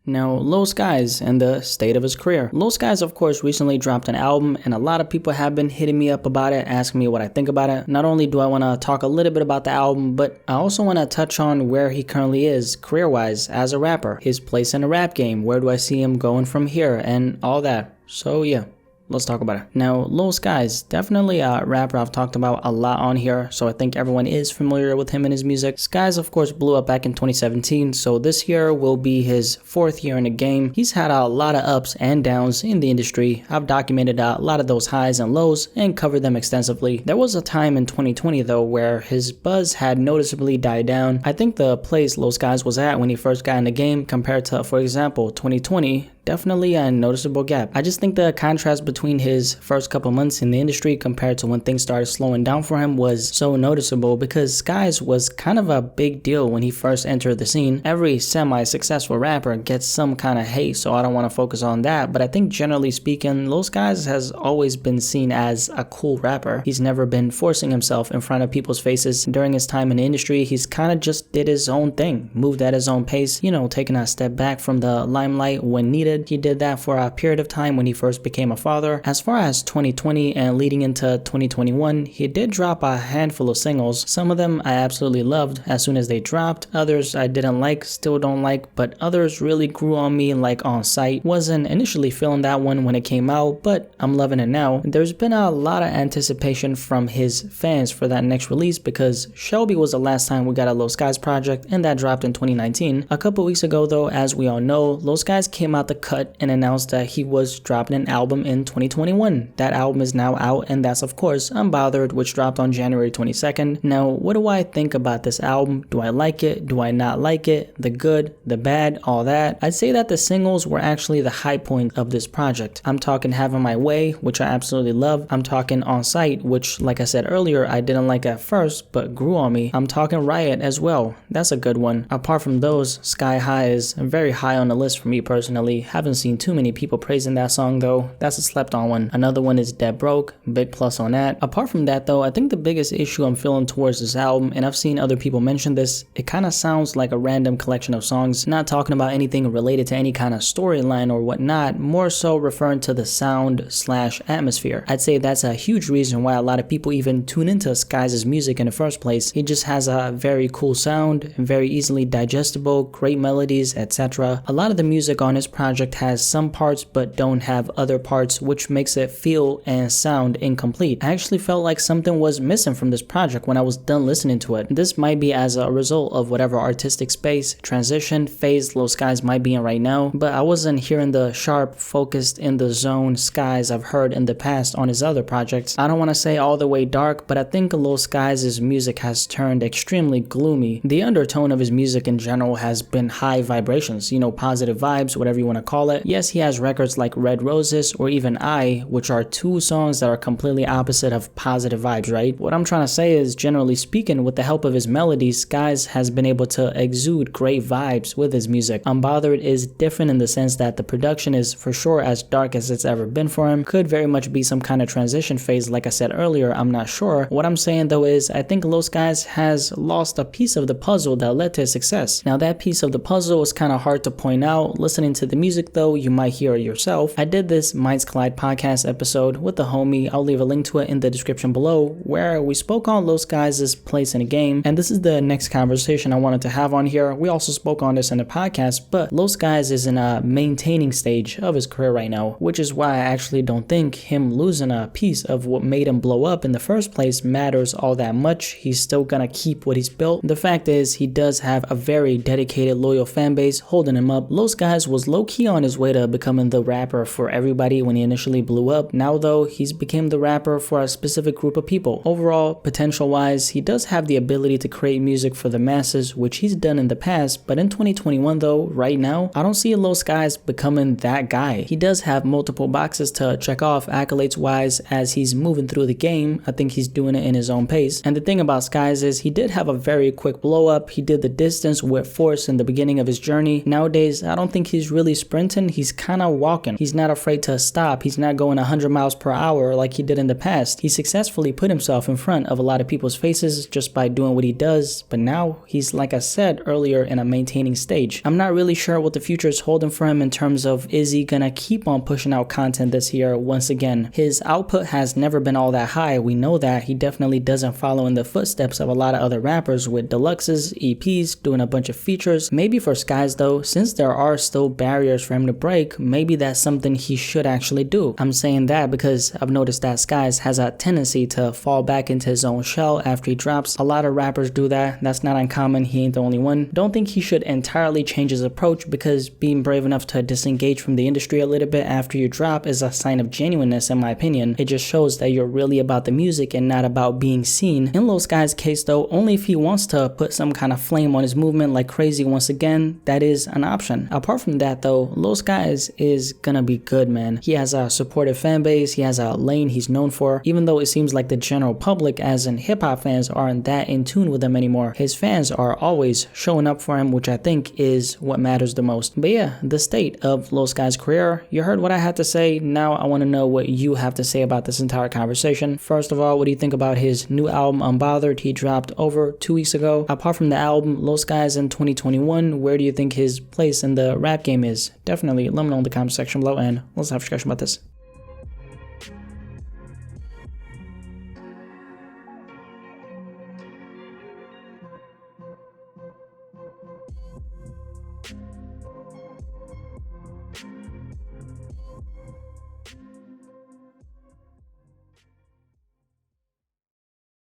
Now, Lil Skies and the state of his career. Lil Skies, of course, recently dropped an album, and a lot of people have been hitting me up about it, asking me what I think about it. Not only do I want to talk a little bit about the album, but I also want to touch on where he currently is career-wise as a rapper, his place in the rap game, where do I see him going from here, and all that. So yeah. Let's talk about it. Now, Lil Skies, definitely a rapper I've talked about a lot on here, so I think everyone is familiar with him and his music. Skies, of course, blew up back in 2017, so this year will be his 4th year in the game. He's had a lot of ups and downs in the industry. I've documented a lot of those highs and lows and covered them extensively. There was a time in 2020 though where his buzz had noticeably died down. I think the place Lil Skies was at when he first got in the game compared to, for example, 2020, definitely a noticeable gap. I just think the contrast between his first couple months in the industry compared to when things started slowing down for him was so noticeable, because Skies was kind of a big deal when he first entered the scene. Every semi-successful rapper gets some kind of hate, so I don't want to focus on that, but I think generally speaking, Lil Skies has always been seen as a cool rapper. He's never been forcing himself in front of people's faces. During his time in the industry, he's kind of just did his own thing, moved at his own pace, you know, taking a step back from the limelight when needed. He did that for a period of time when he first became a father. As far as 2020 and leading into 2021, he did drop a handful of singles. Some of them I absolutely loved as soon as they dropped. Others I didn't like, still don't like, but others really grew on me, like On Sight. Wasn't initially feeling that one when it came out, but I'm loving it now. There's been a lot of anticipation from his fans for that next release, because Shelby was the last time we got a Lil Skies project, and that dropped in 2019. A couple weeks ago though, as we all know, Lil Skies came out the cut and announced that he was dropping an album in 2021. That album is now out, and that's of course Unbothered, which dropped on January 22nd. Now, what do I think about this album? Do I like it? Do I not like it? The good, the bad, all that? I'd say that the singles were actually the high point of this project. I'm talking Having My Way, which I absolutely love. I'm talking On Sight, which, like I said earlier, I didn't like at first, but grew on me. I'm talking Riot as well. That's a good one. Apart from those, Sky High is very high on the list for me personally. Haven't seen too many people praising that song though. That's a slept on one. Another one is Dead Broke, big plus on that. Apart from that though, I think the biggest issue I'm feeling towards this album, and I've seen other people mention this, it kind of sounds like a random collection of songs, not talking about anything related to any kind of storyline or whatnot, more so referring to the sound/atmosphere. I'd say that's a huge reason why a lot of people even tune into Skies' music in the first place. He just has a very cool sound, very easily digestible, great melodies, etc. A lot of the music on his project has some parts but don't have other parts, which makes it feel and sound incomplete. I actually felt like something was missing from this project when I was done listening to it. This might be as a result of whatever artistic space, transition, phase Lil Skies might be in right now, but I wasn't hearing the sharp, focused, in the zone Skies I've heard in the past on his other projects. I don't want to say all the way dark, but I think Lil Skies' music has turned extremely gloomy. The undertone of his music in general has been high vibrations, you know, positive vibes, whatever you want to call it. Yes, he has records like Red Roses or even I, which are two songs that are completely opposite of positive vibes, right? What I'm trying to say is, generally speaking, with the help of his melodies, Skies has been able to exude great vibes with his music. Unbothered is different in the sense that the production is for sure as dark as it's ever been for him. Could very much be some kind of transition phase, like I said earlier, I'm not sure. What I'm saying though is, I think Lil Skies has lost a piece of the puzzle that led to his success. Now that piece of the puzzle is kind of hard to point out. Listening to the music though, you might hear it yourself. I did this Minds Collide podcast episode with the homie, I'll leave a link to it in the description below, where we spoke on Lil Skies' place in the game, and this is the next conversation I wanted to have on here. We also spoke on this in the podcast, but Lil Skies is in a maintaining stage of his career right now, which is why I actually don't think him losing a piece of what made him blow up in the first place matters all that much. He's still gonna keep what he's built. The fact is, he does have a very dedicated, loyal fan base holding him up. Lil Skies was low-key on his way to becoming the rapper for everybody when he initially blew up. Now though, he's became the rapper for a specific group of people. Overall, potential-wise, he does have the ability to create music for the masses, which he's done in the past, but in 2021 though, right now, I don't see Lil Skies becoming that guy. He does have multiple boxes to check off accolades-wise as he's moving through the game. I think he's doing it in his own pace. And the thing about Skies is, he did have a very quick blow-up. He did the distance with force in the beginning of his journey. Nowadays, I don't think he's really sprinting sprinting, he's kind of walking. He's not afraid to stop. He's not going 100 miles per hour like he did in the past. He successfully put himself in front of a lot of people's faces just by doing what he does, but now he's, like I said earlier, in a maintaining stage. I'm not really sure what the future is holding for him in terms of, is he gonna keep on pushing out content this year? Once again, his output has never been all that high. We know that. He definitely doesn't follow in the footsteps of a lot of other rappers with deluxes, EPs, doing a bunch of features. Maybe for Skies though, since there are still barriers for him to break, maybe that's something he should actually do. I'm saying that because I've noticed that Skies has a tendency to fall back into his own shell after he drops. A lot of rappers do that. That's not uncommon. He ain't the only one. Don't think he should entirely change his approach, because being brave enough to disengage from the industry a little bit after you drop is a sign of genuineness, in my opinion. It just shows that you're really about the music and not about being seen. In Lil Skies' case though, only if he wants to put some kind of flame on his movement like crazy once again, that is an option. Apart from that though, Lil Skies is gonna be good, man. He has a supportive fan base. He has a lane he's known for. Even though it seems like the general public, as in hip-hop fans, aren't that in tune with him anymore, his fans are always showing up for him, which I think is what matters the most. But yeah, the state of Lil Skies' career. You heard what I had to say. Now I want to know what you have to say about this entire conversation. First of all, what do you think about his new album Unbothered? He dropped over 2 weeks ago. Apart from the album, Lil Skies in 2021, where do you think his place in the rap game is? Definitely let me know in the comment section below, and let's have a discussion about this.